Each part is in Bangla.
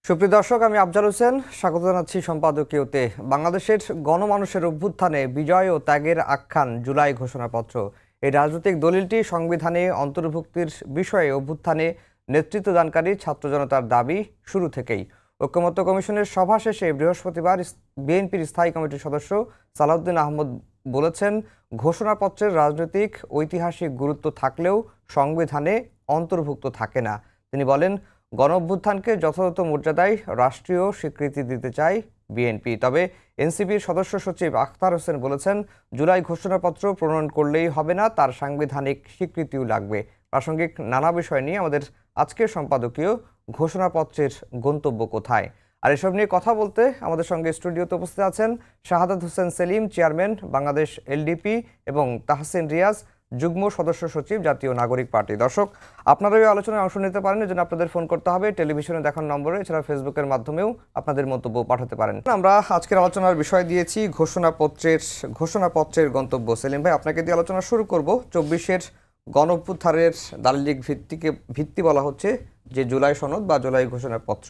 সুপ্রিয় দর্শক, আমি আফজাল হোসেন স্বাগত জানাচ্ছি সম্পাদকীয়তে। বাংলাদেশের গণমানুষের অভ্যুত্থানে বিজয় ও ত্যাগের আখ্যান জুলাই ঘোষণাপত্র। এই রাজনৈতিক দলিলটি সংবিধানে অন্তর্ভুক্তির বিষয়ে অভ্যুত্থানে নেতৃত্বদানকারী ছাত্র জনতার দাবি শুরু থেকেই। ঐকমত্য কমিশনের সভা শেষে বৃহস্পতিবার বিএনপির স্থায়ী কমিটির সদস্য সালাউদ্দিন আহমদ বলেছেন, ঘোষণাপত্রের রাজনৈতিক ঐতিহাসিক গুরুত্ব থাকলেও সংবিধানে অন্তর্ভুক্ত থাকে না। তিনি বলেন, গণঅভ্যুত্থানকে যথাযথ মর্যাদায় রাষ্ট্রীয় স্বীকৃতি দিতে চায় বিএনপি। তবে এনসিপির সদস্য সচিব আখতার হোসেন বলেছেন, জুলাই ঘোষণাপত্র প্রণয়ন করলেই হবে না, তার সাংবিধানিক স্বীকৃতিও লাগবে। প্রাসঙ্গিক নানা বিষয় নিয়ে আমাদের আজকের সম্পাদকীয় ঘোষণাপত্রের গন্তব্য কোথায়। আর এসব নিয়ে কথা বলতে আমাদের সঙ্গে স্টুডিওতে উপস্থিত আছেন শাহাদাত হোসেন সেলিম, চেয়ারম্যান বাংলাদেশ এলডিপি, এবং তাহসিন রিয়াজ, যুগ্ম সদস্য সচিব, জাতীয় নাগরিক পার্টি। দর্শক, আপনারা এই আলোচনায় অংশ নিতে পারেন, এজন্য আপনাদের ফোন করতে হবে টেলিভিশনে দেখার নম্বরে, এছাড়া ফেসবুকের মাধ্যমেও আপনাদের মন্তব্য পাঠাতে পারেন। আমরা আজকের আলোচনার বিষয় দিয়েছি ঘোষণাপত্রের গন্তব্য। সেলিম ভাই, আপনাকে দিয়ে আলোচনা শুরু করব। 24-এর গণঅভ্যুত্থানের দালিলিক ভিত্তি বলা হচ্ছে যে জুলাই সনদ বা জুলাই ঘোষণাপত্র।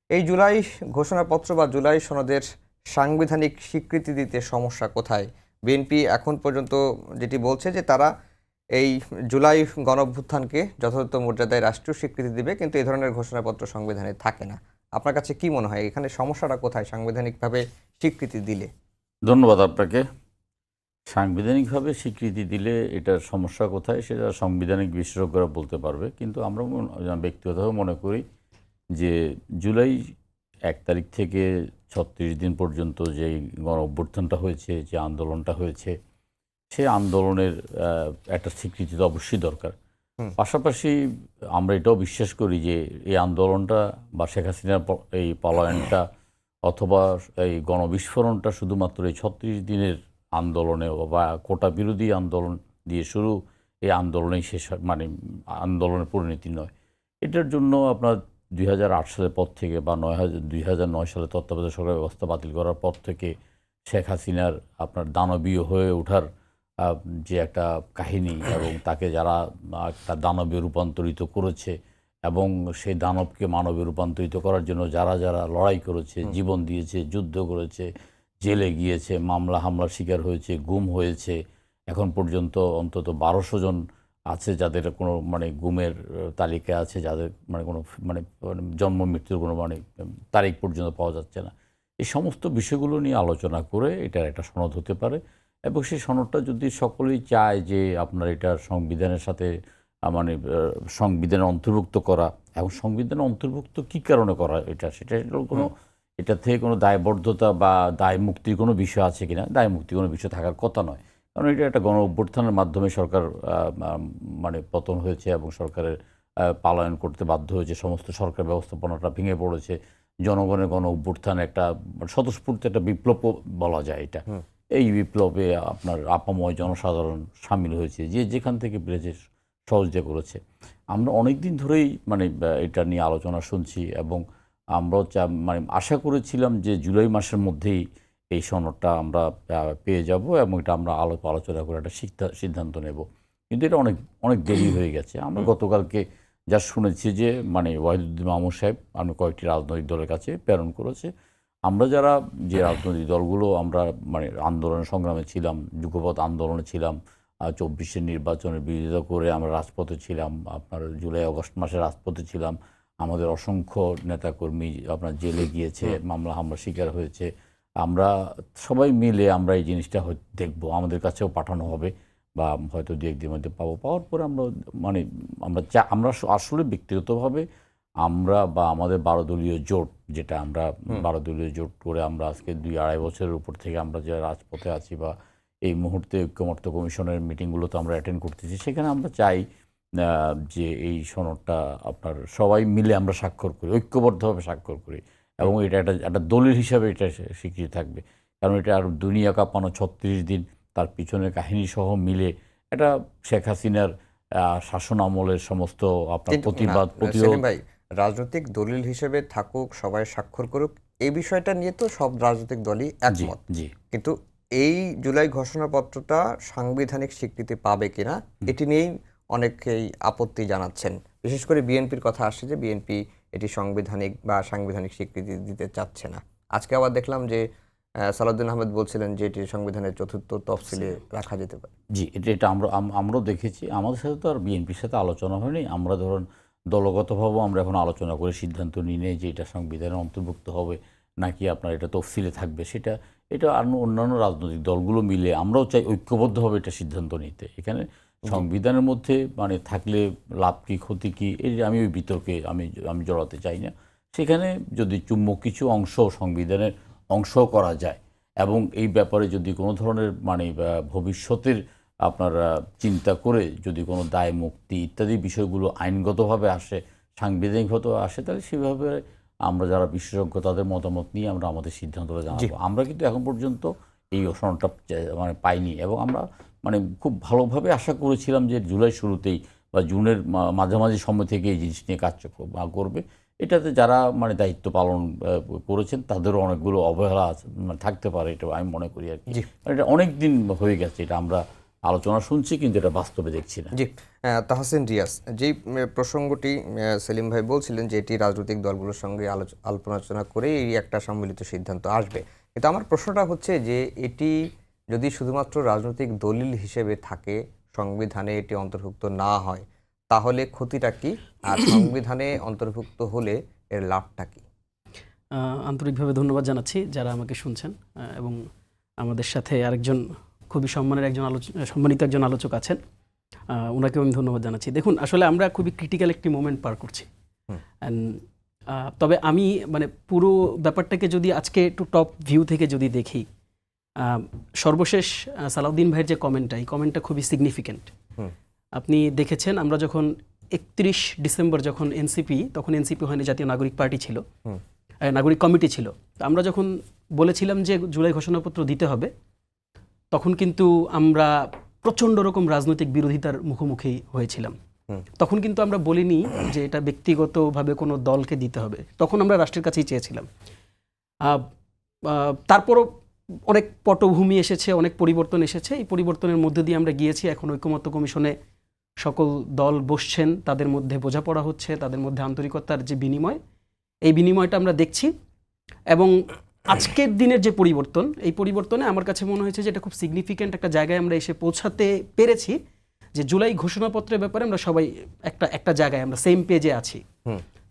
এই জুলাই ঘোষণাপত্র বা জুলাই সনদের সাংবিধানিক স্বীকৃতি দিতে সমস্যা কোথায়? বিএনপি এখন পর্যন্ত যেটি বলছে যে তারা এই জুলাই গণঅভ্যুত্থানকে যথাযথ মর্যাদায় রাষ্ট্রীয় স্বীকৃতি দিবে, কিন্তু এই ধরনের ঘোষণাপত্র সংবিধানে থাকে না। আপনার কাছে কি মনে হয়, এখানে সমস্যাটা কোথায় সাংবিধানিকভাবে স্বীকৃতি দিলে? ধন্যবাদ আপনাকে। সাংবিধানিকভাবে স্বীকৃতি দিলে এটার সমস্যা কোথায় সেটা সাংবিধানিক বিশেষজ্ঞরা বলতে পারবে, কিন্তু আমরা ব্যক্তিগতভাবে মনে করি যে জুলাই 1 তারিখ থেকে 36 দিন পর্যন্ত যে গণ অভ্যুত্থানটা হয়েছে, যে আন্দোলনটা হয়েছে, সেই আন্দোলনের একটা স্বীকৃতি তো অবশ্যই দরকার। পাশাপাশি আমরা এটাও বিশ্বাস করি যে এই আন্দোলনটা বা শেখ হাসিনার এই পলায়নটা অথবা এই গণবিস্ফোরণটা শুধুমাত্র এই 36 দিনের আন্দোলনে বা কোটা বিরোধী আন্দোলন দিয়ে শুরু এই আন্দোলনেই শেষ, মানে আন্দোলনের পরিণতি নয়। এটার জন্য আপনার 2008 সালের পর থেকে বা 2009 সালে তত্ত্বাবধায়ক সরকার ব্যবস্থা বাতিল করার পর থেকে শেখ হাসিনার আপনার দানবীয় হয়ে ওঠার যে একটা কাহিনী এবং তাকে যারা একটা দানবে রূপান্তরিত করেছে এবং সেই দানবকে মানবে রূপান্তরিত করার জন্য যারা যারা লড়াই করেছে, জীবন দিয়েছে, যুদ্ধ করেছে, জেলে গিয়েছে, মামলা হামলার শিকার হয়েছে, গুম হয়েছে, এখন পর্যন্ত অন্তত 1200 জন আছে যাদের কোনো গুমের তালিকা আছে, যাদের কোনো জন্ম মৃত্যুর কোনো তারিখ পর্যন্ত পাওয়া যাচ্ছে না। এই সমস্ত বিষয়গুলো নিয়ে আলোচনা করে এটার একটা সনদ হতে পারে, এবং সেই সনদটা যদি সকলেই চায় যে আপনার এটা সংবিধানের সাথে সংবিধানে অন্তর্ভুক্ত করা, এবং সংবিধানে অন্তর্ভুক্ত কী কারণে করা সেটা কোনো এটা থেকে কোনো দায়বদ্ধতা বা দায় মুক্তির কোনো বিষয় আছে কিনা, দায় মুক্তির কোনো বিষয় থাকার কথা নয়। কারণ এটা একটা গণ অভ্যুত্থানের মাধ্যমে সরকার পতন হয়েছে এবং সরকারের পালায়ন করতে বাধ্য হয়েছে, সমস্ত সরকার ব্যবস্থাপনাটা ভেঙে পড়েছে। জনগণের গণ অভ্যুত্থান একটা স্বতঃস্ফূর্ত একটা বিপ্লব বলা যায় এটা। এই বিপ্লবে আপনার আপাময় জনসাধারণ সামিল হয়েছে, যে যেখান থেকে পেরেছে সহযোগিতা করেছে। আমরা অনেক দিন ধরেই এটা নিয়ে আলোচনা শুনছি, এবং আমরাও আশা করেছিলাম যে জুলাই মাসের মধ্যেই এই সনদটা আমরা পেয়ে যাব এবং এটা আমরা আলোচনা করে একটা সিদ্ধান্ত নেব। কিন্তু এটা অনেক অনেক দেরি হয়ে গেছে। আমরা গতকালকে যা শুনেছি যে ওয়াহিদুদ্দিন মাহমুদ সাহেব কয়েকটি রাজনৈতিক দলের কাছে প্রেরণ করেছে। আমরা যারা যে রাজনৈতিক দলগুলো আমরা আন্দোলন সংগ্রামে ছিলাম, যুগপৎ আন্দোলনে ছিলাম, 24-এর নির্বাচনের বিরোধিতা করে আমরা রাজপথে ছিলাম, আপনার জুলাই আগস্ট মাসে রাজপথে ছিলাম, আমাদের অসংখ্য নেতাকর্মী আপনার জেলে গিয়েছে, মামলা হামলা শিকার হয়েছে। আমরা সবাই মিলে আমরা এই জিনিসটা দেখব, আমাদের কাছেও পাঠানো হবে বা হয়তো 2-1 দিনের মধ্যে পাওয়ার পরে আমরা আসলে ব্যক্তিগতভাবে আমরা বা আমাদের 12 দলীয় জোট, যেটা আমরা 12 দলীয় জোট করে আমরা আজকে 2-2.5 বছরের উপর থেকে আমরা যে রাজপথে আছি বা এই মুহূর্তে ঐকমত্য কমিশনের মিটিংগুলোতে আমরা অ্যাটেন্ড করতেছি, সেখানে আমরা চাই যে এই সনদটা আপনার সবাই মিলে আমরা স্বাক্ষর করি, ঐক্যবদ্ধভাবে স্বাক্ষর করি, এবং এটা একটা দলিল হিসাবে এটা স্বীকৃতি থাকবে। কারণ এটা আর দুনিয়া কাঁপানো 36 দিন তার পিছনের কাহিনী সহ মিলে এটা শেখ হাসিনার শাসন আমলের সমস্ত আপনার প্রতিবাদ ভাই, রাজনৈতিক দলিল হিসেবে থাকুক, সবাই স্বাক্ষর করুক, এই বিষয়টা নিয়ে তো সব রাজনৈতিক দলই একমত। কিন্তু এই জুলাই ঘোষণাপত্রটা সাংবিধানিক স্বীকৃতি পাবে কিনা এটি নিয়েই অনেকেই আপত্তি জানাচ্ছেন। বিশেষ করে বিএনপির কথা আসছে যে বিএনপি এটি সাংবিধানিক স্বীকৃতি দিতে চাচ্ছে না। আজকে আবার দেখলাম যে সালাউদ্দিন আহমেদ বলছিলেন যে এটি সংবিধানের চতুর্থ তফসিলে রাখা যেতে পারে। জি, এটা আমরাও দেখেছি। আমাদের সাথে তো আর বিএনপির সাথে আলোচনা হয়নি। আমরা ধরুন দলগতভাবেও আমরা এখন আলোচনা করে সিদ্ধান্ত নিই নেই যে এটা সংবিধানের অন্তর্ভুক্ত হবে নাকি আপনার এটা তফসিলে থাকবে। এটা অন্যান্য রাজনৈতিক দলগুলো মিলে আমরাও চাই ঐক্যবদ্ধভাবে এটা সিদ্ধান্ত নিতে। এখানে সংবিধানের মধ্যে মানে থাকলে লাভ কি ক্ষতি কি আমি ওই বিতর্কে আমি জড়াতে চাই না। সেখানে যদি চুম্বক কিছু অংশ সংবিধানের অংশ করা যায় এবং এই ব্যাপারে যদি কোনো ধরনের মানে ভবিষ্যতের আপনারা চিন্তা করে যদি কোনো দায় মুক্তি ইত্যাদি বিষয়গুলো আইনগতভাবে আসে, সাংবিধানিকভাবে আসে, তাহলে সেভাবে আমরা যারা বিশেষজ্ঞ তাদের মতামত নিয়ে আমরা আমাদের সিদ্ধান্তটা জানাবো। আমরা কিন্তু এখন পর্যন্ত এই সনদটা মানে পাইনি এবং আমরা মানে খুব ভালোভাবে আশা করেছিলাম যে জুলাই শুরুতেই বা জুনের মাঝামাঝি সময় থেকে এই জিনিস নিয়ে কাজ করবে। এটাতে যারা মানে দায়িত্ব পালন করেছেন তাদেরও অনেকগুলো অবহেলা থাকতে পারে, এটা আমি মনে করি আর কি। এটা অনেক দিন হয়ে গেছে, এটা আমরা আলোচনা শুনছি কিন্তু এটা বাস্তবে দেখছি না। জি, তাহসিন রিয়াজ, যেই প্রসঙ্গটি সেলিম ভাই বলছিলেন যে এটি রাজনৈতিক দলগুলোর সঙ্গে আলোচনা করে এই একটা সম্মিলিত সিদ্ধান্ত আসবে, কিন্তু আমার প্রশ্নটা হচ্ছে যে এটি যদি শুধুমাত্র রাজনৈতিক দলিল হিসেবে থাকে, সংবিধানে এটি অন্তর্ভুক্ত না হয়, তাহলে ক্ষতিটা কি, আর সংবিধানে অন্তর্ভুক্ত হলে এর লাভটা কি? আন্তরিকভাবে ধন্যবাদ জানাচ্ছি যারা আমাকে শুনছেন এবং আমাদের সাথে আরেকজন খুবই সম্মানিত একজন আলোচক আছেন, ওনাকেও আমি ধন্যবাদ জানাচ্ছি। দেখুন, আসলে আমরা খুবই ক্রিটিক্যাল একটি মোমেন্ট পার করছি। তবে আমি মানে পুরো ব্যাপারটাকে যদি আজকে একটু টপ ভিউ থেকে যদি দেখি, সর্বশেষ সালাউদ্দিন ভাইয়ের যে কমেন্টটা, এই কমেন্টটা খুবই সিগনিফিক্যান্ট। আপনি দেখেছেন আমরা যখন 31 ডিসেম্বর যখন এনসিপি, তখন এনসিপি হয়নি, জাতীয় নাগরিক পার্টি ছিল, নাগরিক কমিটি ছিল। তো আমরা যখন বলেছিলাম যে জুলাই ঘোষণাপত্র দিতে হবে, তখন কিন্তু আমরা প্রচণ্ড রকম রাজনৈতিক বিরোধিতার মুখোমুখি হয়েছিলাম। তখন কিন্তু আমরা বলিনি যে এটা ব্যক্তিগতভাবে কোনো দলকে দিতে হবে, তখন আমরা রাষ্ট্রের কাছেই চেয়েছিলাম। তারপরও অনেক পটভূমি এসেছে, অনেক পরিবর্তন এসেছে। এই পরিবর্তনের মধ্যে দিয়ে আমরা গিয়েছি। এখন ঐকমত্য কমিশনে সকল দল বসছেন, তাদের মধ্যে বোঝাপড়া হচ্ছে, তাদের মধ্যে আন্তরিকতার যে বিনিময়, এই বিনিময়টা আমরা দেখছি। এবং আজকের দিনের যে পরিবর্তন, এই পরিবর্তনে আমার কাছে মনে হয়েছে যে এটা খুব সিগনিফিক্যান্ট একটা জায়গায় আমরা এসে পৌঁছাতে পেরেছি, যে জুলাই ঘোষণাপত্রের ব্যাপারে আমরা সবাই একটা জায়গায় আমরা সেম পেজে আছি।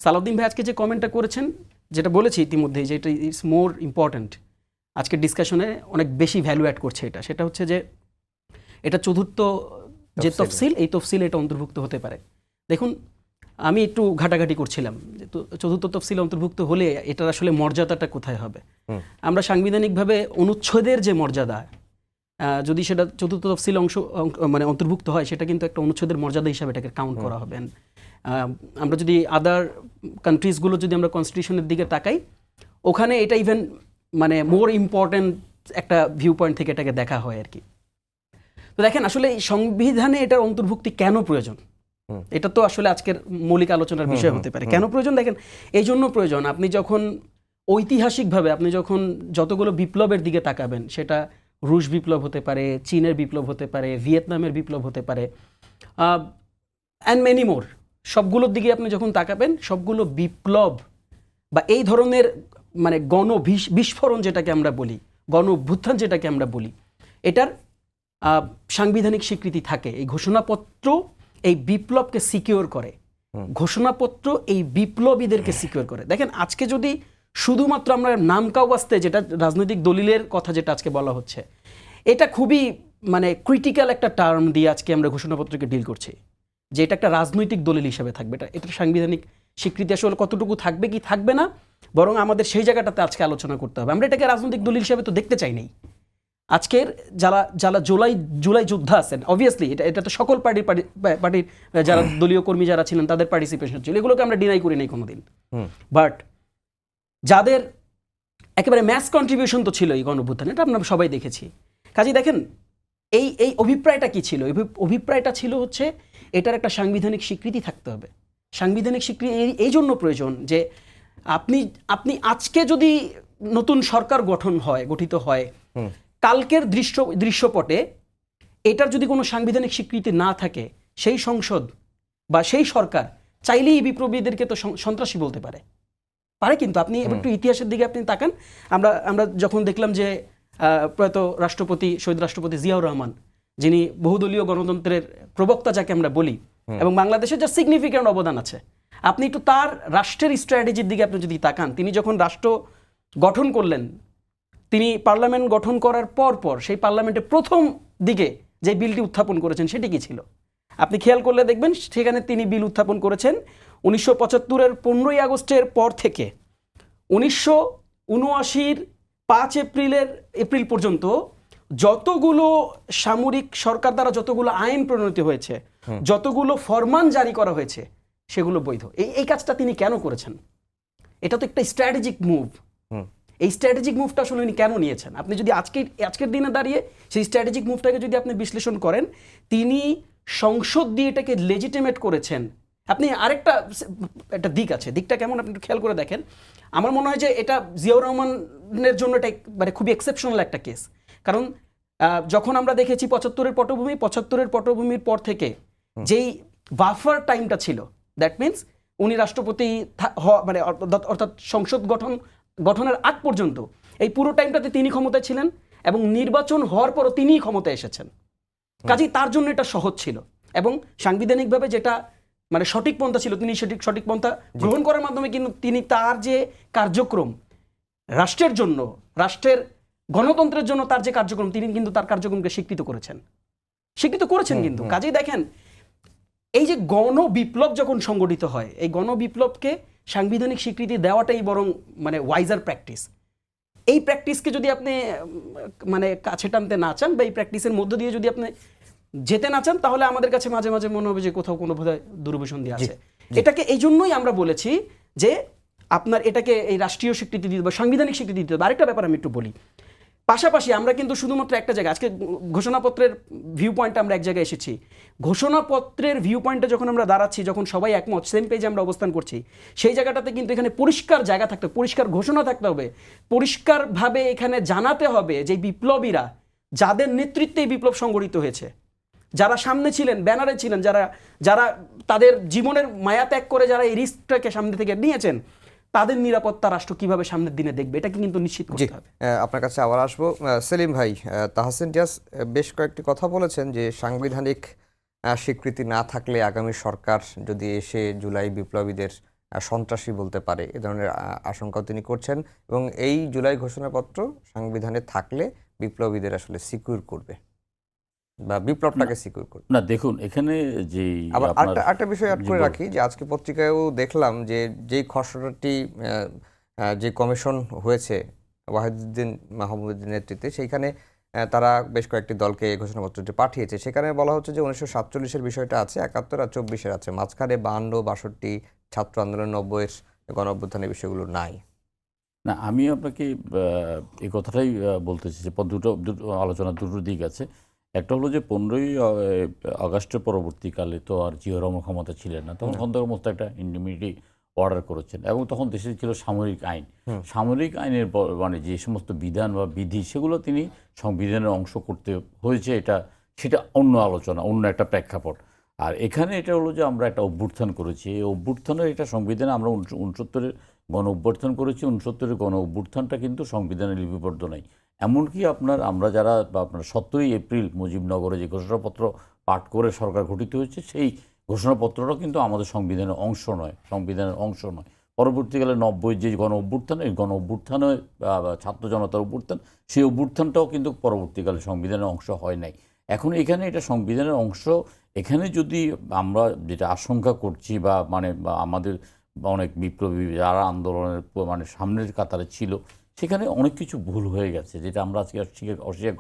সালাউদ্দিন ভাই আজকে যে কমেন্টটা করেছেন, যেটা বলেছি ইতিমধ্যেই, যে এটা ইটস মোর ইম্পর্ট্যান্ট, আজকের ডিসকাশনে অনেক বেশি ভ্যালু অ্যাড করছে সেটা হচ্ছে যে এটা চতুর্থ যে তফসিল, এই তফসিল এটা অন্তর্ভুক্ত হতে পারে। দেখুন, আমি একটু ঘাটাঘাটি করছিলাম যে চতুর্থ তফসিলে অন্তর্ভুক্ত হলে এটার আসলে মর্যাদাটা কোথায় হবে। আমরা সাংবিধানিকভাবে অনুচ্ছেদের যে মর্যাদা, যদি সেটা চতুর্থ তফসিল মানে অন্তর্ভুক্ত হয়, সেটা কিন্তু একটা অনুচ্ছেদের মর্যাদা হিসাবে এটাকে কাউন্ট করা হবে। আমরা যদি আদার কান্ট্রিজগুলো যদি আমরা কনস্টিটিউশনের দিকে তাকাই, ওখানে এটা ইভেন মানে মোর ইম্পর্ট্যান্ট একটা ভিউ পয়েন্ট থেকে এটাকে দেখা হয় আর কি। তো দেখেন, আসলে এই সংবিধানে এটার অন্তর্ভুক্তি কেন প্রয়োজন, এটা তো আসলে আজকের মৌলিক আলোচনার বিষয় হতে পারে। কেন প্রয়োজন? দেখেন, এই জন্য প্রয়োজন, আপনি যখন ঐতিহাসিকভাবে আপনি যখন যতগুলো বিপ্লবের দিকে তাকাবেন, সেটা রুশ বিপ্লব হতে পারে, চীনের বিপ্লব হতে পারে, ভিয়েতনামের বিপ্লব হতে পারে, অ্যান্ড মেনি মোর, সবগুলোর দিকে আপনি যখন তাকাবেন, সবগুলো বিপ্লব বা এই ধরনের মানে বিস্ফোরণ যেটাকে আমরা বলি, গণ অভ্যুত্থান যেটাকে আমরা বলি, এটার সাংবিধানিক স্বীকৃতি থাকে। এই ঘোষণাপত্র এই বিপ্লবকে সিকিউর করে, ঘোষণাপত্র এই বিপ্লবীদেরকে সিকিউর করে। দেখেন, আজকে যদি শুধুমাত্র আমরা নামকাও বাস্তে, যেটা রাজনৈতিক দলিলের কথা যেটা আজকে বলা হচ্ছে, এটা খুবই মানে ক্রিটিক্যাল একটা টার্ম দিয়ে আজকে আমরা ঘোষণাপত্রকে ডিল করছি, যে এটা একটা রাজনৈতিক দলিল হিসেবে থাকবে। এটার সাংবিধানিক স্বীকৃতি আসলে কতটুকু থাকবে কি থাকবে না, বরং আমাদের সেই জায়গাটাতে আজকে আলোচনা করতে হবে। আমরা এটাকে রাজনৈতিক দলিল হিসেবে তো দেখতে চাই নাই। আজকের যারা জুলাই যোদ্ধা আছেন, অবভিয়াসলি এটা তো সকল পার্টির যারা দলীয় কর্মী যারা ছিলেন তাদের পার্টিসিপেশন ছিল, এগুলোকে আমরা ডিনাই করি নাই কোনোদিন। বাট যাদের একেবারে ম্যাস কন্ট্রিবিউশন তো ছিল এই গণঅভ্যুত্থানে, এটা আমরা সবাই দেখেছি। কাজেই দেখেন, এই অভিপ্রায়টা কি ছিল? অভিপ্রায়টা ছিল হচ্ছে এটার একটা সাংবিধানিক স্বীকৃতি থাকতে হবে। সাংবিধানিক স্বীকৃতি এই জন্য প্রয়োজন যে আপনি আজকে যদি নতুন সরকার গঠিত হয়, কালকের দৃশ্যপটে এটার যদি কোনো সাংবিধানিক স্বীকৃতি না থাকে, সেই সংসদ বা সেই সরকার চাইলেই এই বিপ্লবীদেরকে তো সন্ত্রাসী বলতে পারে কিন্তু আপনি একটু ইতিহাসের দিকে আপনি তাকান। আমরা যখন দেখলাম যে প্রয়াত রাষ্ট্রপতি শহীদ রাষ্ট্রপতি জিয়াউর রহমান, যিনি বহুদলীয় গণতন্ত্রের প্রবক্তা যাকে আমরা বলি, এবং বাংলাদেশের যা সিগনিফিক্যান্ট অবদান আছে, আপনি একটু তার রাষ্ট্রের স্ট্র্যাটেজির দিকে আপনি যদি তাকান, তিনি যখন রাষ্ট্র গঠন করলেন, তিনি পার্লামেন্ট গঠন করার পর সেই পার্লামেন্টে প্রথম দিকে যে বিলটি উত্থাপন করেছেন সেটি কি ছিল? আপনি খেয়াল করলে দেখবেন সেখানে তিনি বিল উত্থাপন করেছেন 1975-এর 15ই আগস্টের পর থেকে 1979-র 5 এপ্রিল পর্যন্ত যতগুলো সামরিক সরকার দ্বারা যতগুলো আইন প্রণীত হয়েছে, যতগুলো ফরমান জারি করা হয়েছে, সেগুলো বৈধ। এই কাজটা তিনি কেন করেছেন? এটা তো একটা স্ট্র্যাটেজিক মুভ। এই স্ট্র্যাটেজিক মুভটা আসলে উনি কেন নিয়েছেন? আপনি যদি আজকের দিনে দাঁড়িয়ে সেই স্ট্র্যাটেজিক মুভটাকে যদি আপনি বিশ্লেষণ করেন, তিনি সংসদ দিয়ে এটাকে লেজিটিমেট করেছেন। আপনি আরেকটা দিক আছে, দিকটা কেমন আপনি একটু খেয়াল করে দেখেন। আমার মনে হয় যে এটা জিয়াউর রহমানের জন্য এটা মানে খুবই এক্সেপশনাল একটা কেস। কারণ যখন আমরা দেখেছি 75-এর পটভূমির পর থেকে যেই বাফার টাইমটা ছিল, দ্যাট মিনস উনি রাষ্ট্রপতি মানে অর্থাৎ সংসদ গঠনের আগ পর্যন্ত এই পুরো টাইমটাতে তিনি ক্ষমতায় ছিলেন এবং নির্বাচন হওয়ার পরও তিনিই ক্ষমতায় এসেছেন। কাজেই তার জন্য এটা সহজ ছিল এবং সাংবিধানিকভাবে যেটা মানে সঠিক পন্থা ছিল, তিনি সঠিক পন্থা গ্রহণ করার মাধ্যমে কিন্তু তিনি তার যে কার্যক্রম রাষ্ট্রের জন্য, রাষ্ট্রের গণতন্ত্রের জন্য তার যে কার্যক্রম, তিনি কিন্তু তার কার্যক্রমকে স্বীকৃত করেছেন কিন্তু। কাজেই দেখেন, এই যে গণবিপ্লব যখন সংগঠিত হয়, এই গণবিপ্লবকে সাংবিধানিক স্বীকৃতি দেওয়াটাই বরং মানে ওয়াইজার প্র্যাকটিস। এই প্র্যাকটিসকে যদি আপনি মানে কাছে টানতে না চান বা এই প্র্যাকটিসের মধ্য দিয়ে যদি আপনি যেতে না চান, তাহলে আমাদের কাছে মাঝে মাঝে মনে হবে যে কোথাও কোনো বোধহয় দুর্বিসন্ধি আছে। এটাকে এই জন্যই আমরা বলেছি যে আপনার এটাকে এই রাষ্ট্রীয় স্বীকৃতি দিতে হবে, সাংবিধানিক স্বীকৃতি দিতে হবে। আরেকটা ব্যাপার আমি একটু বলি, পাশাপাশি আমরা কিন্তু শুধুমাত্র একটা জায়গায় আজকে ঘোষণাপত্রের ভিউ পয়েন্টে আমরা এক জায়গায় এসেছি। ঘোষণাপত্রের ভিউ পয়েন্টে যখন আমরা দাঁড়াচ্ছি, যখন সবাই একমত, সেম পেজে আমরা অবস্থান করছি, সেই জায়গাটাতে কিন্তু এখানে পরিষ্কার জায়গা থাকতে হবে, পরিষ্কার ঘোষণা থাকতে হবে, পরিষ্কারভাবে এখানে জানাতে হবে যে বিপ্লবীরা যাদের নেতৃত্বে এই বিপ্লব সংগঠিত হয়েছে, যারা সামনে ছিলেন, ব্যানারে ছিলেন, যারা তাদের জীবনের মায়া ত্যাগ করে যারা এই রিস্কটাকে সামনে থেকে নিয়েছেন, তাদের নিরাপত্তা রাষ্ট্র কিভাবে সামনের দিনে দেখবে, এটাকে কিন্তু নিশ্চিত করতে হবে। আপনার কাছে আবার আসবো সেলিম ভাই। তাহসিন রিয়াজ বেশ কয়েকটি কথা বলেছেন যে সাংবিধানিক স্বীকৃতি না থাকলে আগামী সরকার যদি এসে জুলাই বিপ্লবীদের সন্ত্রাসী বলতে পারে, এ ধরনের আশঙ্কাও তিনি করছেন এবং এই জুলাই ঘোষণাপত্র সাংবিধানে থাকলে বিপ্লবীদের আসলে সিকিউর করবে বা বিপ্লবটাকে সিকিউর করবে না। দেখুন, এখানে যে আবার একটা বিষয় অ্যাড করে রাখি যে আজকে পত্রিকায়ও দেখলাম যে যেই খসড়াটি যে কমিশন হয়েছে ওয়াহিদুদ্দিন মাহমুদের নেতৃত্বে, সেইখানে তারা বেশ কয়েকটি দলকে এই ঘোষণাপত্রটি পাঠিয়েছে। সেখানে বলা হচ্ছে যে 1947-এর বিষয়টা আছে, 71 আর 24-এর আছে, মাঝখানে 52, 62 ছাত্র আন্দোলন, 90-এর গণ অভ্যুত্থানের বিষয়গুলো নাই। না, আমি আপনাকে এই কথাটাই বলতে চাই যে দুটো আলোচনার দুটো দিক আছে। একটা হলো যে 15ই আগস্টের পরবর্তীকালে তো আর জিয়াউর রহমান ক্ষমতা ছিলেন না, তখন খন্দকার মোস্তফা একটা ইন্ডিমিউনিটি অর্ডার করেছেন এবং তখন দেশে ছিল সামরিক আইন। সামরিক আইনের মানে যে সমস্ত বিধান বা বিধি, সেগুলো তিনি সংবিধানের অংশ করতে হয়েছে, সেটা অন্য আলোচনা, অন্য একটা প্রেক্ষাপট। আর এখানে এটা হলো যে আমরা একটা অভ্যুত্থান করেছি, এই অভ্যুত্থানের এটা সংবিধানে আমরা 69-এর গণ অভ্যুত্থান করেছি। 69-এর গণ অভ্যুত্থানটা কিন্তু সংবিধানে লিপিবদ্ধ নাই। এমনকি আমরা যারা 17ই এপ্রিল মুজিবনগরে যে ঘোষণাপত্র পাঠ করে সরকার গঠিত হয়েছে, সেই ঘোষণাপত্রটা কিন্তু আমাদের সংবিধানের অংশ নয়। পরবর্তীকালে 90-র যে গণ অভ্যুত্থান, এই গণ অভ্যুত্থানে ছাত্র জনতার অভ্যুত্থান, সেই অভ্যুত্থানটাও কিন্তু পরবর্তীকালে সংবিধানের অংশ হয় নাই। এখন এখানে এটা সংবিধানের অংশ। এখানে যদি আমরা যেটা আশঙ্কা করছি বা আমাদের অনেক বিপ্লবী যারা আন্দোলনের সামনের কাতারে ছিল, সেখানে অনেক কিছু ভুল হয়ে গেছে, যেটা আমরা আজকে অস্বীকার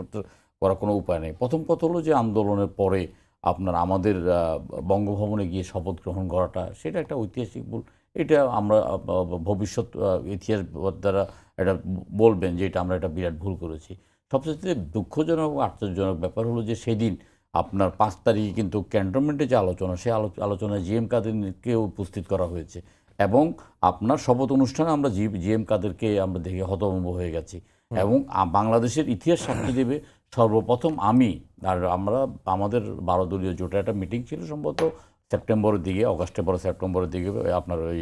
করার কোনো উপায় নেই। প্রথম কথা হলো যে আন্দোলনের পরে আমাদের বঙ্গভবনে গিয়ে শপথ গ্রহণ করাটা, সেটা একটা ঐতিহাসিক ভুল। এটা আমরা ভবিষ্যৎ ইতিহাস দ্বারা এটা বলবেন যে আমরা একটা বিরাট ভুল করেছি। সবচেয়ে দুঃখজনক ও আশ্চর্যজনক ব্যাপার হলো যে সেদিন 5 তারিখে কিন্তু ক্যান্টনমেন্টে যে আলোচনা, সেই আলোচনায় জি এম কাদেরকে উপস্থিত করা হয়েছে এবং শপথ অনুষ্ঠানে আমরা জি এম কাদেরকে আমরা দেখে হতভম্ব হয়ে গেছি। এবং বাংলাদেশের ইতিহাস সাক্ষী দেবে, সর্বপ্রথম আমাদের 12 দলীয় জোটের একটা মিটিং ছিল সম্ভবত সেপ্টেম্বরের দিকে, অগাস্টের পরে সেপ্টেম্বরের দিকে আপনার ওই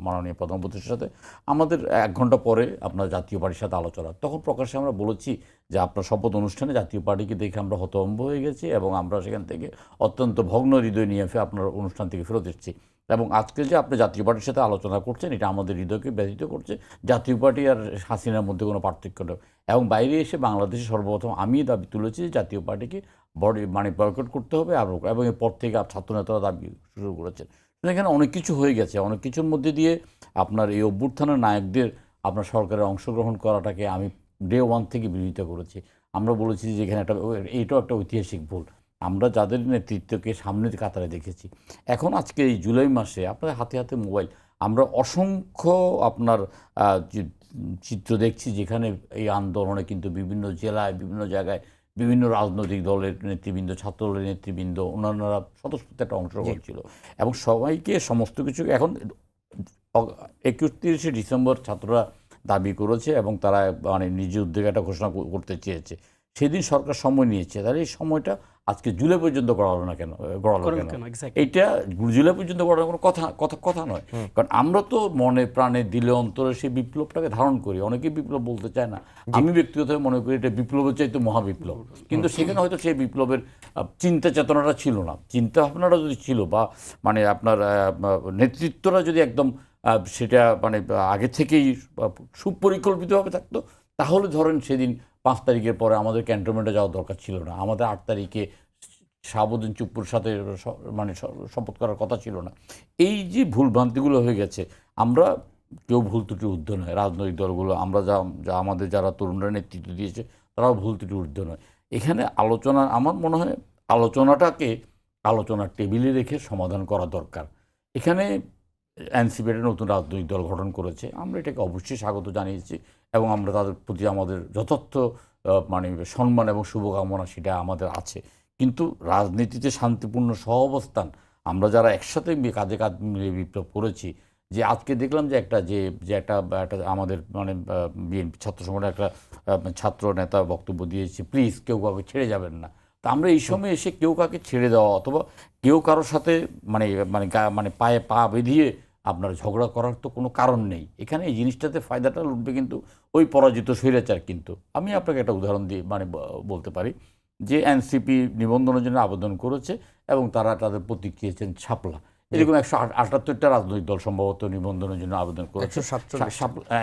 মাননীয় প্রধানমন্ত্রীর সাথে আমাদের 1 ঘন্টা পরে আপনার জাতীয় পার্টির সাথে আলোচনা। তখন প্রকাশ্যে আমরা বলেছি যে আপনার শপথ অনুষ্ঠানে জাতীয় পার্টিকে দেখে আমরা হতভম্ব হয়ে গেছি এবং আমরা সেখান থেকে অত্যন্ত ভগ্ন হৃদয় নিয়ে আপনার অনুষ্ঠান থেকে ফেরত এসেছি। এবং আজকে যে আপনি জাতীয় পার্টির সাথে আলোচনা করছেন, এটা আমাদের হৃদয়কে ব্যথিত করছে। জাতীয় পার্টি আর হাসিনার মধ্যে কোনো পার্থক্য নেই। এবং বাইরে এসে বাংলাদেশে সর্বপ্রথম আমি দাবি তুলেছি যে জাতীয় পার্টিকে বয়কট করতে হবে, এবং এরপর থেকে ছাত্রনেতারা দাবি শুরু করেছেন। এখানে অনেক কিছু হয়ে গেছে, অনেক কিছুর মধ্যে দিয়ে আপনার এই অভ্যুত্থানের নায়কদের আপনার সরকারের অংশগ্রহণ করাটাকে আমি ডে 1 থেকে বিরোধিতা করেছি। আমরা বলেছি যে এখানে এইটাও একটা ঐতিহাসিক ভুল। আমরা যাদের নেতৃত্বকে সামনের কাতারে দেখেছি, এখন আজকে এই জুলাই মাসে আপনাদের হাতে হাতে মোবাইল, আমরা অসংখ্য আপনার চিত্র দেখছি যেখানে এই আন্দোলনে কিন্তু বিভিন্ন জেলায়, বিভিন্ন জায়গায় বিভিন্ন রাজনৈতিক দলের নেতৃবৃন্দ, ছাত্রদলের নেতৃবৃন্দ, অন্যান্যরা স্বতঃস্ফূর্ত একটা অংশগ্রহণ ছিল এবং সবাইকে সমস্ত কিছু এখন 31শে ডিসেম্বর ছাত্ররা দাবি করেছে এবং তারা মানে নিজ উদ্যোগে একটা ঘোষণা করতে চেয়েছে। সেদিন সরকার সময় নিয়েছে, তাহলে এই সময়টা আজকে জুলাই পর্যন্ত গড়ালো কেন? এইটা জুলাই পর্যন্ত গড়ানো কোনো কথা নয়। কারণ আমরা তো মনে প্রাণে দিলে অন্তরে সেই বিপ্লবটাকে ধারণ করি। অনেকেই বিপ্লব বলতে চায় না, আমি ব্যক্তিগতভাবে মনে করি এটা বিপ্লবের চাইতে মহাবিপ্লব। কিন্তু সেখানে হয়তো সেই বিপ্লবের চিন্তা চেতনাটা ছিল না। চিন্তা ভাবনাটা যদি ছিল বা মানে আপনার নেতৃত্বরা যদি একদম সেটা মানে আগে থেকেই সুপরিকল্পিতভাবে থাকতো, তাহলে ধরেন সেদিন 5 তারিখের পরে আমাদের ক্যান্টনমেন্টে যাওয়ার দরকার ছিল না। আমাদের 8 তারিখে শাহাবুদ্দিন চুপ্পুর সাথে মানে শপথ করার কথা ছিল না। এই যে ভুলভ্রান্তিগুলো হয়ে গেছে, আমরা কেউ ভুল ত্রুটির ঊর্ধ্বে নয়। রাজনৈতিক দলগুলো আমরা আমাদের যারা তরুণরা নেতৃত্ব দিয়েছে তারাও ভুল ত্রুটির ঊর্ধ্বে নয়। এখানে আলোচনা, আমার মনে হয় আলোচনাটাকে আলোচনার টেবিলে রেখে সমাধান করা দরকার। এখানে এনসিপি একটা নতুন রাজনৈতিক দল গঠন করেছে, আমরা এটাকে অবশ্যই স্বাগত জানিয়েছি এবং আমরা তাদের প্রতি আমাদের যথার্থ মানে সম্মান এবং শুভকামনা সেটা আমাদের আছে। কিন্তু রাজনীতিতে শান্তিপূর্ণ সহাবস্থান, আমরা যারা একসাথে কাঁধে কাঁধ মিলিয়ে বিপ্লব করেছি, যে আজকে দেখলাম যে একটা আমাদের মানে বিএনপি ছাত্র সংগঠনের একটা ছাত্র নেতা বক্তব্য দিয়েছে, প্লিজ কেউ কাউকে ছেড়ে যাবেন না। তা আমরা এই সময় এসে কেউ কাউকে ছেড়ে দেওয়া অথবা কেউ কারোর সাথে মানে মানে মানে পায়ে পা বেঁধিয়ে আপনার ঝগড়া করার তো কোনো কারণ নেই। এখানে এই জিনিসটাতে ফায়দাটা লুটবে কিন্তু ওই পরাজিত স্বৈরাচার। কিন্তু আমি আপনাকে একটা উদাহরণ দিয়ে মানে বলতে পারি যে এনসিপি নিবন্ধনের জন্য আবেদন করেছে এবং তারা তাদের প্রতীক চেয়েছেন শাপলা। এরকম 178টা রাজনৈতিক দল সম্ভবত নিবন্ধনের জন্য আবেদন করেছে,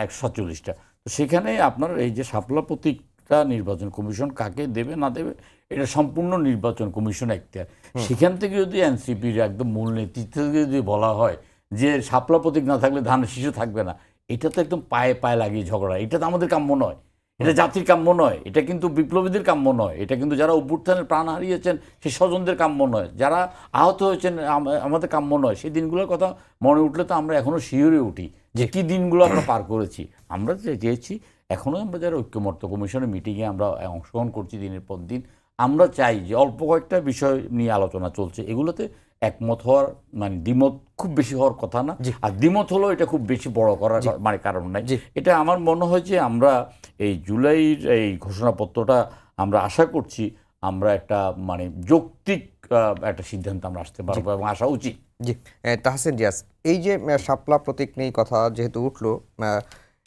147টা। তো সেখানে আপনার এই যে শাপলা প্রতীকটা নির্বাচন কমিশন কাকে দেবে না দেবে এটা সম্পূর্ণ নির্বাচন কমিশন এখতিয়ার। সেখান থেকে যদি এনসিপির একদম মূল নেতৃত্ব যদি বলা হয় যে শাপলা প্রতীক না থাকলে ধানের শিশু থাকবে না, এটা তো একদম পায়ে পায়ে লাগিয়ে ঝগড়া। এটা তো আমাদের কাম্য নয়, এটা জাতির কাম্য নয়, এটা কিন্তু বিপ্লবীদের কাম্য নয়, এটা কিন্তু যারা অভ্যুত্থানের প্রাণ হারিয়েছেন সেই স্বজনদের কাম্য নয়, যারা আহত হয়েছেন আমাদের কাম্য নয়। সেই দিনগুলোর কথা মনে উঠলে তো আমরা এখনও শিহরে উঠি যে কী দিনগুলো আমরা পার করেছি। আমরা চেয়েছি, এখনও আমরা যারা ঐক্যমত্য কমিশনের মিটিংয়ে আমরা অংশগ্রহণ করছি দিনের পর দিন, আমরা চাই যে অল্প কয়েকটা বিষয় নিয়ে আলোচনা চলছে, এগুলোতে একমত হওয়ার মানে দ্বিমত খুব বেশি হওয়ার কথা না। আর দ্বিমত হলেও এটা খুব বেশি বড় করার মানে কারণ নাই। এটা আমার মনে হয় যে আমরা এই জুলাইয়ের এই ঘোষণাপত্রটা আমরা আশা করছি আমরা একটা মানে যৌক্তিক একটা সিদ্ধান্ত আমরা আসতে পারবো এবং আসা উচিত। জি, তাহসিন রিয়াজ, এই যে শাপলা প্রতীক নিয়ে কথা যেহেতু উঠলো,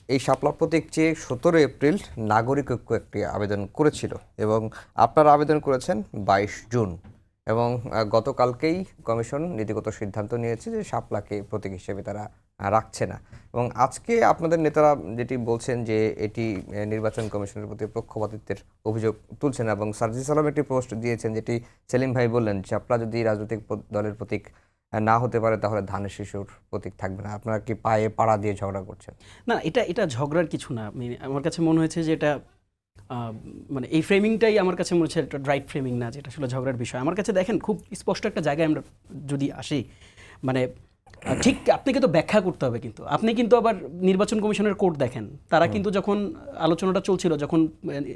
এই শাপলা প্রতীক চেয়ে 17 এপ্রিল নাগরিক ঐক্য একটি আবেদন করেছিল এবং আপনারা আবেদন করেছেন 22 জুন এবং গতকালকেই কমিশন নীতিগত সিদ্ধান্ত নিয়েছে যে শাপলাকে প্রতীক হিসেবে তারা রাখছে না। এবং আজকে আপনাদের নেতারা যেটি বলছেন যে এটি নির্বাচন কমিশনের প্রতি পক্ষপাতিত্বের অভিযোগ তুলছেন এবং সার্জিস আলম একটি পোস্ট দিয়েছেন যেটি সেলিম ভাই বললেন, শাপলা যদি রাজনৈতিক দলের প্রতীক না হতে পারে তাহলে ধানের শিশুর প্রতীক থাকবে না। আপনারা কি পায়ে পাড়া দিয়ে ঝগড়া করছেন? না, এটা ঝগড়ার কিছু না। আমার কাছে মনে হয়েছে যে এটা মানে এই ফ্রেমিংটাই আমার কাছে মনে হচ্ছে একটা রাইট ফ্রেমিং না, যেটা আসলে ঝগড়ার বিষয়। আমার কাছে দেখেন খুব স্পষ্ট একটা জায়গায় আমরা যদি আসি, মানে ঠিক আপনাকে তো ব্যাখ্যা করতে হবে, কিন্তু আপনি কিন্তু আবার নির্বাচন কমিশনের কোড দেখেন, তারা কিন্তু যখন আলোচনাটা চলছিল, যখন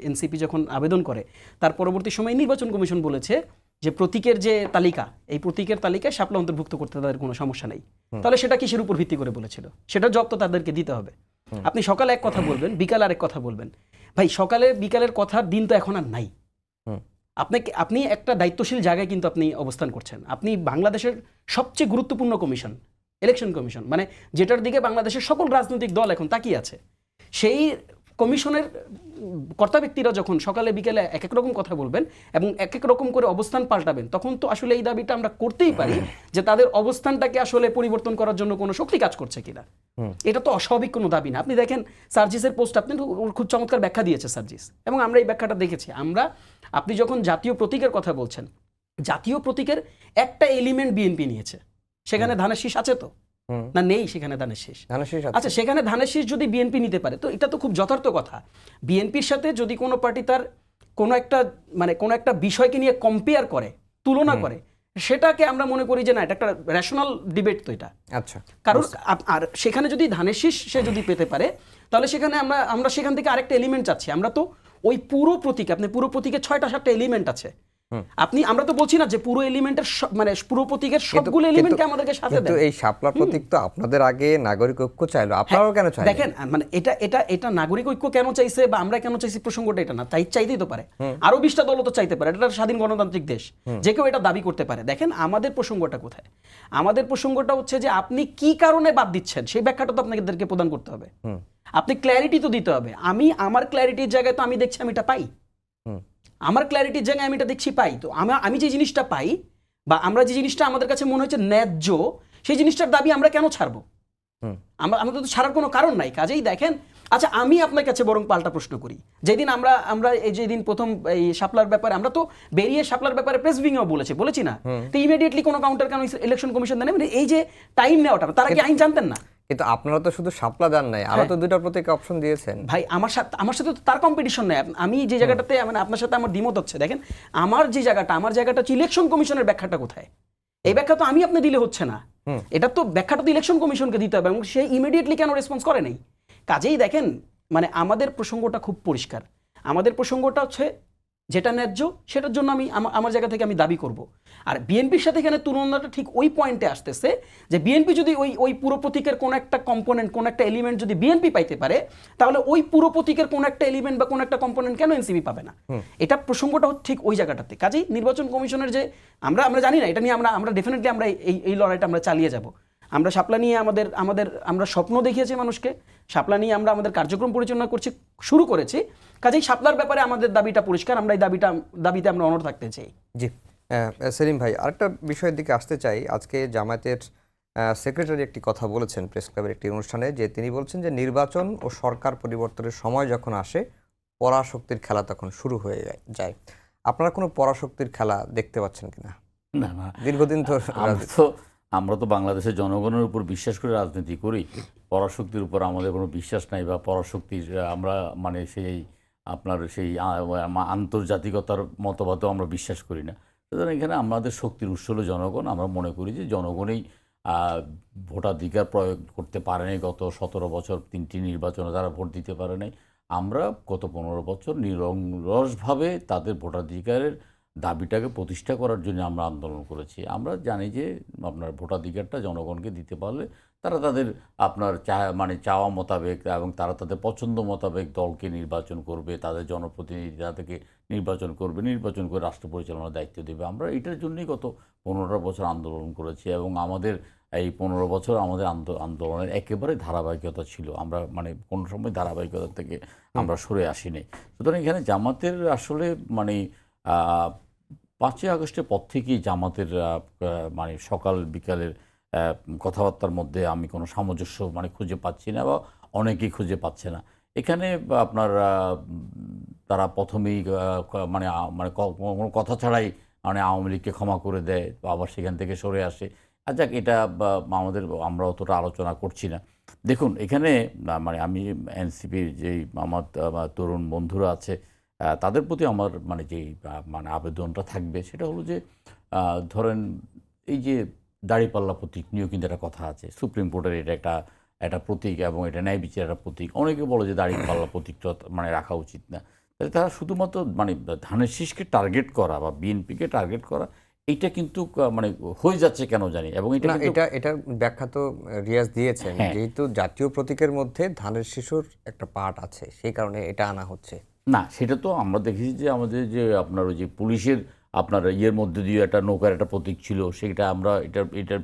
এনসিপি যখন আবেদন করে, তার পরবর্তী সময়ে নির্বাচন কমিশন বলেছে যে প্রতীকের যে তালিকা, এই প্রতীকের তালিকায় শাপলা অন্তর্ভুক্ত করতে তাদের কোনো সমস্যা নেই। তাহলে সেটা কিসের উপর ভিত্তি করে বলেছিল? সেটা জব তো তাদেরকে দিতে হবে। আপনি সকালে এক কথা বলবেন, বিকালে আরেক কথা বলবেন। ভাই, সকালে বিকালের কথার দিন তো এখন আর নাই। আপনি একটা দায়িত্বশীল জায়গায় কিন্তু আপনি অবস্থান করছেন। আপনি বাংলাদেশের সবচেয়ে গুরুত্বপূর্ণ কমিশন, ইলেকশন কমিশন, মানে যেটার দিকে বাংলাদেশের সকল রাজনৈতিক দল এখন তাকিয়ে আছে, সেই কমিশনের কর্তা ব্যক্তিরা যখন সকালে বিকেলে এক এক রকম কথা বলবেন এবং এক এক রকম করে অবস্থান পাল্টাবেন, তখন তো আসলে এই দাবিটা আমরা করতেই পারি যে তাদের অবস্থানটাকে আসলে পরিবর্তন করার জন্য কোনো শক্তি কাজ করছে কিনা। এটা তো অস্বাভাবিক কোনো দাবি না। আপনি দেখেন সার্জিসের পোস্ট, আপনি তো ওর খুব চমৎকার ব্যাখ্যা দিয়েছে সার্জিস, এবং আমরা এই ব্যাখ্যাটা দেখেছি। আপনি যখন জাতীয় প্রতীকের কথা বলছেন, জাতীয় প্রতীকের একটা এলিমেন্ট বিএনপি নিয়েছে, সেখানে ধানের শীষ আছে তো না, নেই সেখানে ধানের শীষ। আচ্ছা, সেখানে ধানের শীষ যদি বিএনপি নিতে পারে তো এটা তো খুব যথার্থ কথা। বিএনপির সাথে যদি কোনো পার্টি তার কোনো একটা বিষয়কে নিয়ে কম্পেয়ার করে, তুলনা করে, সেটাকে আমরা মনে করি যে না, এটা একটা র্যাশনাল ডিবেট তো এটা। আচ্ছা, কারণ আর সেখানে যদি ধানের শীষ সে যদি পেতে পারে, তাহলে সেখানে আমরা সেখান থেকে আরেকটা এলিমেন্ট চাচ্ছি। আমরা তো ওই পুরো প্রতীক, আপনি পুরো প্রতীকে 6টা 7টা এলিমেন্ট আছে। আমরা তো বলছি না যে পুরো এলিমেন্টের পুরো প্রতীকের সবগুলো এলিমেন্টকে আমাদেরকে সাথে দেন। কিন্তু এই শাপলা প্রতীক তো আপনাদের আগে নাগরিক ঐক্য চাইলো, আপনারাও কেন চাইলেন? দেখেন, মানে এটা নাগরিক ঐক্য কেন চাইছে বা আমরা কেন চাইছি, প্রসঙ্গটা এটা না। চাইতেই তো পারে, আরো 20টা দল তো চাইতে পারে, এটা একটা স্বাধীন গণতান্ত্রিক দেশ, যে কেউ এটা দাবি করতে পারে। দেখেন আমাদের প্রসঙ্গটা কোথায়, আমাদের প্রসঙ্গটা হচ্ছে যে আপনি কি কারণে বাদ দিচ্ছেন সেই ব্যাখ্যাটা তো আপনাদেরকে প্রদান করতে হবে। আপনি ক্ল্যারিটি তো দিতে হবে। আমার ক্ল্যারিটির জায়গায় তো আমি দেখছি আমি এটা পাই, আমার ক্ল্যারিটির জায়গায় আমি এটা দেখছি পাই। তো আমি যে জিনিসটা পাই বা আমরা যে জিনিসটা আমাদের কাছে মনে হচ্ছে ন্যায্য, সেই জিনিসটার দাবি আমরা কেন ছাড়বো? আমাদের তো ছাড়ার কোনো কারণ নাই। কাজেই দেখেন, আচ্ছা আমি আপনার কাছে বরং পাল্টা প্রশ্ন করি। যেদিন আমরা যেদিন প্রথম এই শাপলার ব্যাপারে আমরা তো বেরিয়ে শাপলার ব্যাপারে প্রেস ব্রিফিংও বলেছি না, তো ইমিডিয়েটলি কোনো কাউন্টার কেন ইলেকশন কমিশন দেন? মানে এই যে টাইম নেওয়াটা, তারা কি আইন জানতেন না? কিন্তু আপনারা তো শুধু শাপলা দেন নাই, আরো তো 2টা প্রতীক অপশন দিয়েছেন। ভাই আমার সাথে তো তার কম্পিটিশন নেই। আমি যে জায়গাটাতে মানে আপনার সাথে আমার দ্বিমত হচ্ছে, দেখেন আমার জায়গাটা হচ্ছে ইলেকশন কমিশনের ব্যাখ্যাটা কোথায়। এই ব্যাখ্যা তো আপনি দিলে হচ্ছে না, এটা তো ব্যাখ্যাটা তো ইলেকশন কমিশনকে দিতে হবে, এবং সে ইমিডিয়েটলি কেন রেসপন্স করে নাই? কাজেই দেখেন, মানে আমাদের প্রসঙ্গটা খুব পরিষ্কার। আমাদের প্রসঙ্গটা হচ্ছে যেটা ন্যায্য সেটার জন্য আমার জায়গা থেকে আমি দাবি করব। আর বিএনপির সাথে এখানে তুলনাটা ঠিক ওই পয়েন্টে আসতেছে যে বিএনপি যদি ওই পুরো প্রতীকের কোনো একটা কম্পোনেন্ট, কোনো একটা এলিমেন্ট যদি বিএনপি পাইতে পারে, তাহলে ওই পুরো প্রতীকের কোনো একটা এলিমেন্ট বা কোনো একটা কম্পোনেন্ট কেন এনসিপি পাবে না? এটা প্রসঙ্গটা ঠিক ওই জায়গাটাতে। কাজেই নির্বাচন কমিশনের যে আমরা জানি না, এটা নিয়ে আমরা ডেফিনেটলি আমরা এই লড়াইটা আমরা চালিয়ে যাব। আমরা শাপলা নিয়ে আমরা স্বপ্ন দেখিয়েছি মানুষকে, শাপলা নিয়ে আমরা আমাদের কার্যক্রম পরিচালনা শুরু করেছি। কাজেই শাপলার ব্যাপারে আমাদের দাবিটা পরিষ্কার, আমরা এই দাবিতে আমরা অনড় থাকতে চাই। জি, সেলিম ভাই, আরেকটা বিষয়ের দিকে আসতে চাই। আজকে জামায়াতের সেক্রেটারি একটি কথা বলেছেন প্রেস ক্লাবের একটি অনুষ্ঠানে, যে তিনি বলছেন যে নির্বাচন ও সরকার পরিবর্তনের সময় যখন আসে, পরাশক্তির খেলা তখন শুরু হয়ে যায়। আপনারা কোনো পরাশক্তির খেলা দেখতে পাচ্ছেন কিনা? না, দীর্ঘদিন তো আমরা তো বাংলাদেশের জনগণের উপর বিশ্বাস করে রাজনীতি করি। পরাশক্তির উপর আমাদের কোনো বিশ্বাস নাই, বা পরাশক্তির আমরা মানে সেই আন্তর্জাতিকতার মতবাদও আমরা বিশ্বাস করি না। সুতরাং এখানে আমাদের শক্তির উৎস হলো জনগণ। আমরা মনে করি যে জনগণই ভোটাধিকার প্রয়োগ করতে পারে নাই। গত 17 বছর 3টি নির্বাচনে তারা ভোট দিতে পারে নাই। আমরা গত 15 বছর নিরলসভাবে তাদের ভোটাধিকারের দাবিটাকে প্রতিষ্ঠা করার জন্য আমরা আন্দোলন করেছি। আমরা জানি যে আপনার ভোটাধিকারটা জনগণকে দিতে পারলে তারা তাদের চাওয়া মোতাবেক এবং তারা তাদের পছন্দ মোতাবেক দলকে নির্বাচন করবে, তাদের জনপ্রতিনিধি তাদেরকে নির্বাচন করে রাষ্ট্র পরিচালনার দায়িত্ব দেবে। আমরা এটার জন্যই গত 15 বছর আন্দোলন করেছি, এবং আমাদের এই 15 বছর আমাদের আন্দোলনের একেবারে ধারাবাহিকতা ছিল। আমরা কোনো সময় ধারাবাহিকতা থেকে আমরা সরে আসিনি। সুতরাং এখানে জামাতের আসলে 5ই আগস্টের পর থেকেই জামাতের সকাল বিকালের কথাবার্তার মধ্যে আমি কোনো সামঞ্জস্য খুঁজে পাচ্ছি না, বা অনেকেই খুঁজে পাচ্ছে না। এখানে আপনার তারা প্রথমেই কোনো কথা ছাড়াই আওয়ামী লীগকে ক্ষমা করে দেয়, আবার সেখান থেকে সরে আসে। যাক, এটা আমরা অতটা আলোচনা করছি না। দেখুন, এখানে আমি এনসিপির যেই আমার তরুণ বন্ধুরা আছে তাদের প্রতি আমার যেই আবেদনটা থাকবে সেটা হলো যে ধরেন এই যে দাঁড়িপাল্লা প্রতীক নিয়েও কিন্তু একটা কথা আছে। সুপ্রিম কোর্টের এটা একটা প্রতীক, এবং এটা ন্যায় বিচারের একটা প্রতীক। অনেকে বলে যে দাঁড়িপাল্লা প্রতীকটা রাখা উচিত না। তাহলে তারা শুধুমাত্র ধানের শীষকে টার্গেট করা বা বিএনপিকে টার্গেট করা, এইটা কিন্তু হয়ে যাচ্ছে কেন জানি। এবং এটা ব্যাখ্যা তো রিয়াজ দিয়েছেন, যেহেতু জাতীয় প্রতীকের মধ্যে ধানের শিশুর একটা পার্ট আছে, সেই কারণে এটা আনা হচ্ছে। না, সেটা তো আমরা দেখেছি যে আমাদের যে আপনার ওই যে পুলিশের আপনার ইয়ের মধ্যে দিয়ে একটা নৌকার একটা প্রতীক ছিল, সেটা আমরা এটা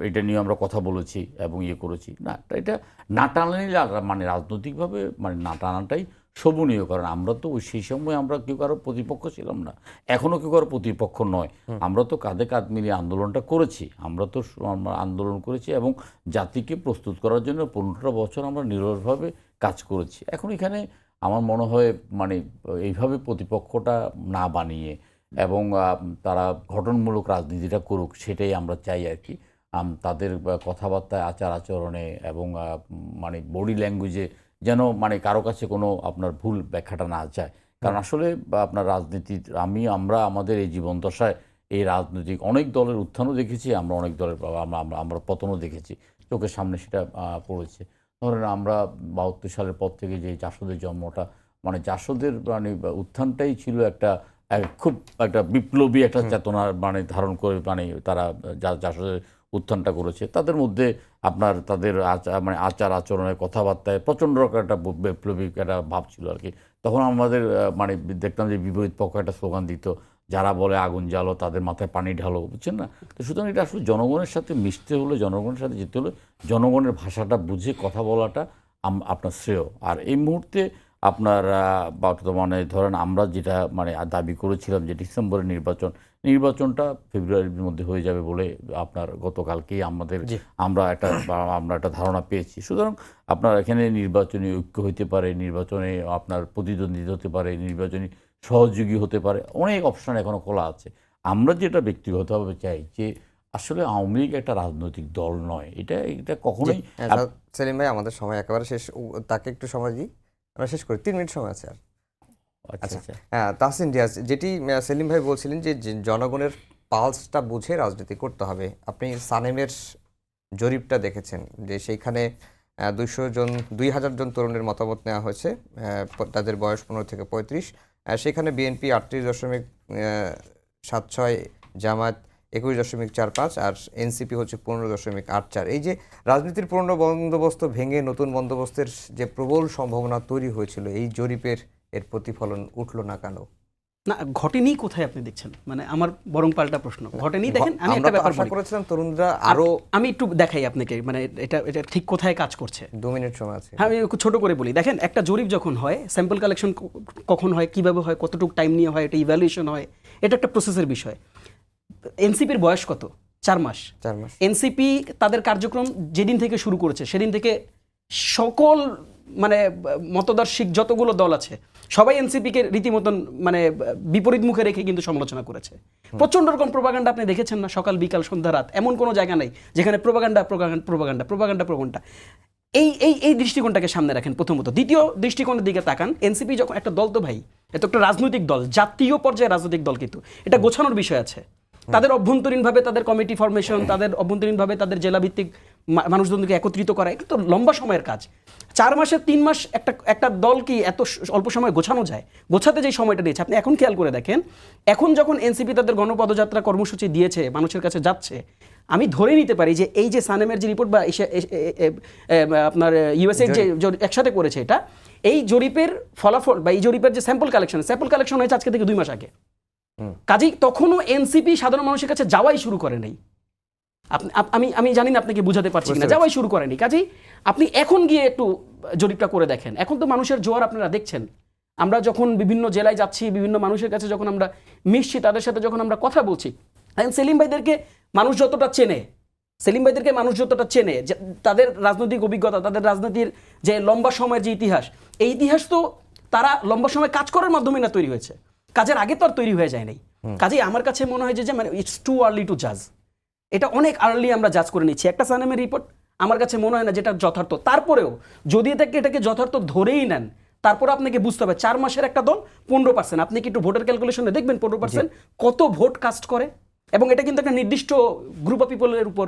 এটা নিয়ে আমরা কথা বলেছি এবং ইয়ে করেছি। না, এটা না টানানি মানে রাজনৈতিকভাবে মানে না টানাটাই শোভনীয়, কারণ আমরা তো ওই সেই সময় আমরা কেউ কারো প্রতিপক্ষ ছিলাম না, এখনও কেউ কারো প্রতিপক্ষ নয়। আমরা তো কাঁধে কাঁধ মিলিয়ে আন্দোলনটা করেছি, আমরা তো আমরা আন্দোলন করেছি এবং জাতিকে প্রস্তুত করার জন্য 15টা বছর আমরা নিরলসভাবে কাজ করেছি। এখন এখানে আমার মনে হয় মানে এইভাবে প্রতিপক্ষটা না বানিয়ে এবং তারা গঠনমূলক রাজনীতিটা করুক, সেটাই আমরা চাই আর কি। তাদের কথাবার্তায়, আচার আচরণে এবং মানে বডি ল্যাঙ্গুয়েজে যেন মানে কারো কাছে কোনো আপনার ভুল ব্যাখ্যাটা না যায়। কারণ আসলে আপনার রাজনীতি আমরা আমাদের এই জীবন দশায় এই রাজনৈতিক অনেক দলের উত্থানও দেখেছি, আমরা অনেক দলের আমরা পতনও দেখেছি, চোখের সামনে সেটা পড়েছে। ধরেন আমরা 72 সালের পর থেকে যে জাসদের জন্মটা, মানে জাসদের মানে উত্থানটাই ছিল একটা খুব একটা বিপ্লবী একটা চেতনার মানে ধারণ করে মানে তারা জাসদের উত্থানটা করেছে। তাদের মধ্যে আপনার তাদের মানে আচার আচরণের কথাবার্তায় প্রচণ্ড রকম একটা বিপ্লবী একটা ভাব ছিল আর কি। তখন আমাদের মানে দেখতাম যে বিপরীত পক্ষ একটা স্লোগান দিত, যারা বলে আগুন জ্বালো তাদের মাথায় পানি ঢালো, বুঝছেন না? তো সুতরাং এটা আসলে জনগণের সাথে মিশতে হলে, জনগণের সাথে যেতে হলে জনগণের ভাষাটা বুঝে কথা বলাটা আপনার শ্রেয়। আর এই মুহূর্তে আপনার বর্তমানে ধরেন আমরা যেটা মানে দাবি করেছিলাম যে ডিসেম্বরের নির্বাচনটা ফেব্রুয়ারির মধ্যে হয়ে যাবে বলে আপনার গতকালকেই আমরা একটা ধারণা পেয়েছি। সুতরাং আপনার এখানে নির্বাচনী ঐক্য হতে পারে, নির্বাচনে আপনার প্রতিদ্বন্দ্বিতা হতে পারে, নির্বাচনী সহযোগী হতে পারে, অনেক অপশন এখনো খোলা আছে। আমরা যেটা ব্যক্তিগতভাবে চাই যে আসলে আওয়ামী লীগ একটা রাজনৈতিক দল নয়, এটা কখনোই। সেলিম ভাই, আমাদের সময় একেবারে শেষ, তাকে একটু সময় দিই, আমরা শেষ করি, 3 মিনিট সময় আছে আর। আচ্ছা, হ্যাঁ, তাহসিন রিয়াজ, যেটি সেলিম ভাই বলছিলেন যে জনগণের পালসটা বুঝে রাজনীতি করতে হবে। আপনি সানেমের জরিপটা দেখেছেন যে সেইখানে 2000 জন তরুণের মতামত নেওয়া হয়েছে, তাদের বয়স 15 থেকে 35। সেখানে বিএনপি 38.76, জামায়াত 21.45 আর এনসিপি হচ্ছে 15.84। এই যে রাজনীতির পুরনো বন্দোবস্ত ভেঙে নতুন বন্দোবস্তের যে প্রবল সম্ভাবনা তৈরি হয়েছিল, এই জরিপের এর প্রতিফলন উঠলো না কেন? না, ঘটেনি কোথায় আপনি দেখছেন? মানে আমার বরং পাল্টা প্রশ্ন, ঘটেনি। দেখেন, আমি একটা ব্যাপার আশা করেছিলাম তরুণরা আরো, আমি একটু দেখাই আপনাকে, মানে এটা ঠিক কোথায় কাজ করছে। 2 মিনিট সময় আছে। হ্যাঁ, আমি একটু ছোট করে বলি। দেখেন, একটা জরিপ যখন হয়, স্যাম্পল কালেকশন কখন হয়, কিভাবে হয়, কতটুকু টাইম নিয়ে হয়, এটা ইভ্যালুয়েশন হয়, এটা একটা প্রসেসের বিষয়। এনসিপির বয়স কত? 4 মাস। এনসিপি তাদের কার্যক্রম যেদিন থেকে শুরু করেছে সেদিন থেকে সকল মানে মতদর্শিক যতগুলো দল আছে সবাই এনসিপিকে রীতিমতন মানে বিপরীত মুখে রেখে কিন্তু সমালোচনা করেছে। প্রচণ্ড রকম প্রোপাগান্ডা আপনি দেখেছেন না? সকাল বিকাল সন্ধ্যা রাত, এমন কোনো জায়গা নেই যেখানে প্রোপাগান্ডা। এই দৃষ্টিকোণটাকে সামনে রাখেন প্রথমত। দ্বিতীয় দৃষ্টিকোণের দিকে তাকান, এনসিপি যখন একটা দল, তো ভাই এত একটা রাজনৈতিক দল, জাতীয় পর্যায়ে রাজনৈতিক দল, কিন্তু এটা গোছানোর বিষয় আছে। তাদের অভ্যন্তরীণভাবে তাদের কমিটি ফরমেশন, তাদের অভ্যন্তরীণভাবে তাদের জেলাভিত্তিক মানুষজনকে একত্রিত করা, এটা তো লম্বা সময়ের কাজ। 4 মাসে 3 মাস একটা দল কি এত অল্প সময় গোছানো যায়? গোছাতে যে সময়টা দিয়েছে, আপনি এখন খেয়াল করে দেখেন, এখন যখন এনসিপি তাদের গণপদযাত্রা কর্মসূচি দিয়েছে, মানুষের কাছে যাচ্ছে, আমি ধরে নিতে পারি যে এই যে সানেমের যে রিপোর্ট বা আপনার ইউএসএ যে একসাথে করেছে, এই জরিপের ফলাফল বা এই জরিপের যে স্যাম্পল কালেকশন হয়েছে আজকে থেকে 2 মাস আগে। কাজেই তখনও এনসিপি সাধারণ মানুষের কাছে যাওয়াই শুরু করে নাই। আমি জানি না আপনাকে বুঝাতে পারছি কিনা, যাওয়াই শুরু করেনি। কাজেই আপনি এখন গিয়ে একটু জরিপটা করে দেখেন। এখন তো মানুষের জোয়ার আপনারা দেখছেন। আমরা যখন বিভিন্ন জেলায় যাচ্ছি, বিভিন্ন মানুষের কাছে যখন আমরা মিশছি, তাদের সাথে যখন আমরা কথা বলছি, সেলিম ভাইদেরকে মানুষ যতটা চেনে, যে তাদের রাজনৈতিক অভিজ্ঞতা, তাদের রাজনীতির যে লম্বা সময়ের যে ইতিহাস, এই ইতিহাস তো তারা লম্বা সময় কাজ করার মাধ্যমে না তৈরি হয়েছে, কাজের আগে তো আর তৈরি হয়ে যায় নাই। কাজেই আমার কাছে মনে হয় যে মানে ইটস টু আর্লি টু জাজ। এটা অনেক আর্লি আমরা জাজ করে নিচ্ছি। একটা সানেমের রিপোর্ট আমার কাছে মনে হয় না যেটা যথার্থ। তারপরেও যদি এটাকে যথার্থ ধরেই নেন, তারপর আপনাকে বুঝতে হবে 4 মাসের একটা দল 15%। আপনি কি একটু ভোটার ক্যালকুলেশনে দেখবেন 15% কত ভোট কাস্ট করে, এবং এটা কিন্তু একটা নির্দিষ্ট গ্রুপ অফ পিপলের উপর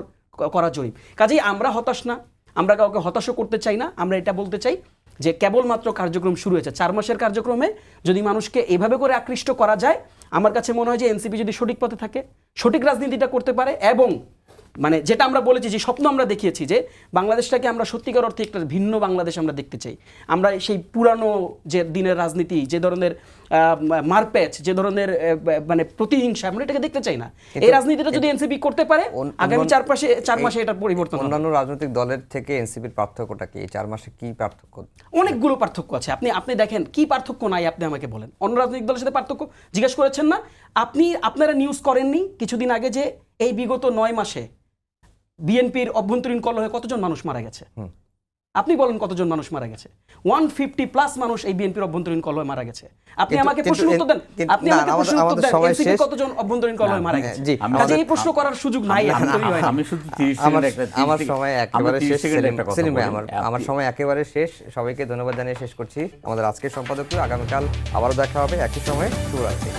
করা জরিপ। কাজেই আমরা হতাশ না, আমরা কাউকে হতাশও করতে চাই না। আমরা এটা বলতে চাই যে কেবলমাত্র কার্যক্রম শুরু হয়েছে। 4 মাসের কার্যক্রমে যদি মানুষকে এভাবে করে আকৃষ্ট করা যায়, আমার কাছে মনে হয় যে এনসিপি যদি সঠিক পথে থাকে, সঠিক রাজনীতিটা করতে পারে এবং মানে যেটা আমরা বলেছি, যে স্বপ্ন আমরা দেখিয়েছি, যে বাংলাদেশটাকে আমরা সত্যিকার অর্থে একটা ভিন্ন বাংলাদেশ আমরা দেখতে চাই। আমরা সেই পুরানো যে দিনের রাজনীতি, যে ধরনের মারপ্যাচ, যে ধরনের মানে প্রতিহিংসা, আমরা এটাকে দেখতে চাই না। এই রাজনীতিটা যদি এনসিপি করতে পারে, আগামী 4 মাসে এটার পরিবর্তন হবে। অন্যান্য রাজনৈতিক দলের থেকে এনসিপির পার্থক্যটা কি? এই 4 মাসে কি পার্থক্য? অনেকগুলো পার্থক্য আছে। আপনি দেখেন কি পার্থক্য নাই, আপনি আমাকে বলেন। অন্য রাজনৈতিক দলের সাথে পার্থক্য জিজ্ঞেস করেছেন না? আপনারা নিউজ করেননি কিছুদিন আগে যে এই বিগত 9 মাসে বিএনপির অভ্যন্তরীণ কলহে কতজন মানুষ মারা গেছে? আপনি বলেন কতজন মানুষ মারা গেছে? 150+ মানুষ এই বিএনপির অভ্যন্তরীণ কলহে মারা গেছে। আপনি আমাকে প্রশ্ন উত্তর দেন, আপনি আমাকে প্রশ্ন উত্তর দেন, এনসিপি কতজন অভ্যন্তরীণ কলহে মারা গেছে? আচ্ছা, এই প্রশ্ন করার সুযোগ নাই। আমি শুধু 30 সেকেন্ড একটা আমার সময় একেবারে শেষ। কথা সেলিম ভাই, বলি। আমার সময় একেবারে শেষ। সবাইকে ধন্যবাদ জানিয়ে শেষ করছি। আমাদের আজকের সম্পাদকীয় আগামীকাল আবারও দেখা হবে একই সময়ে। শুভরাত্রি।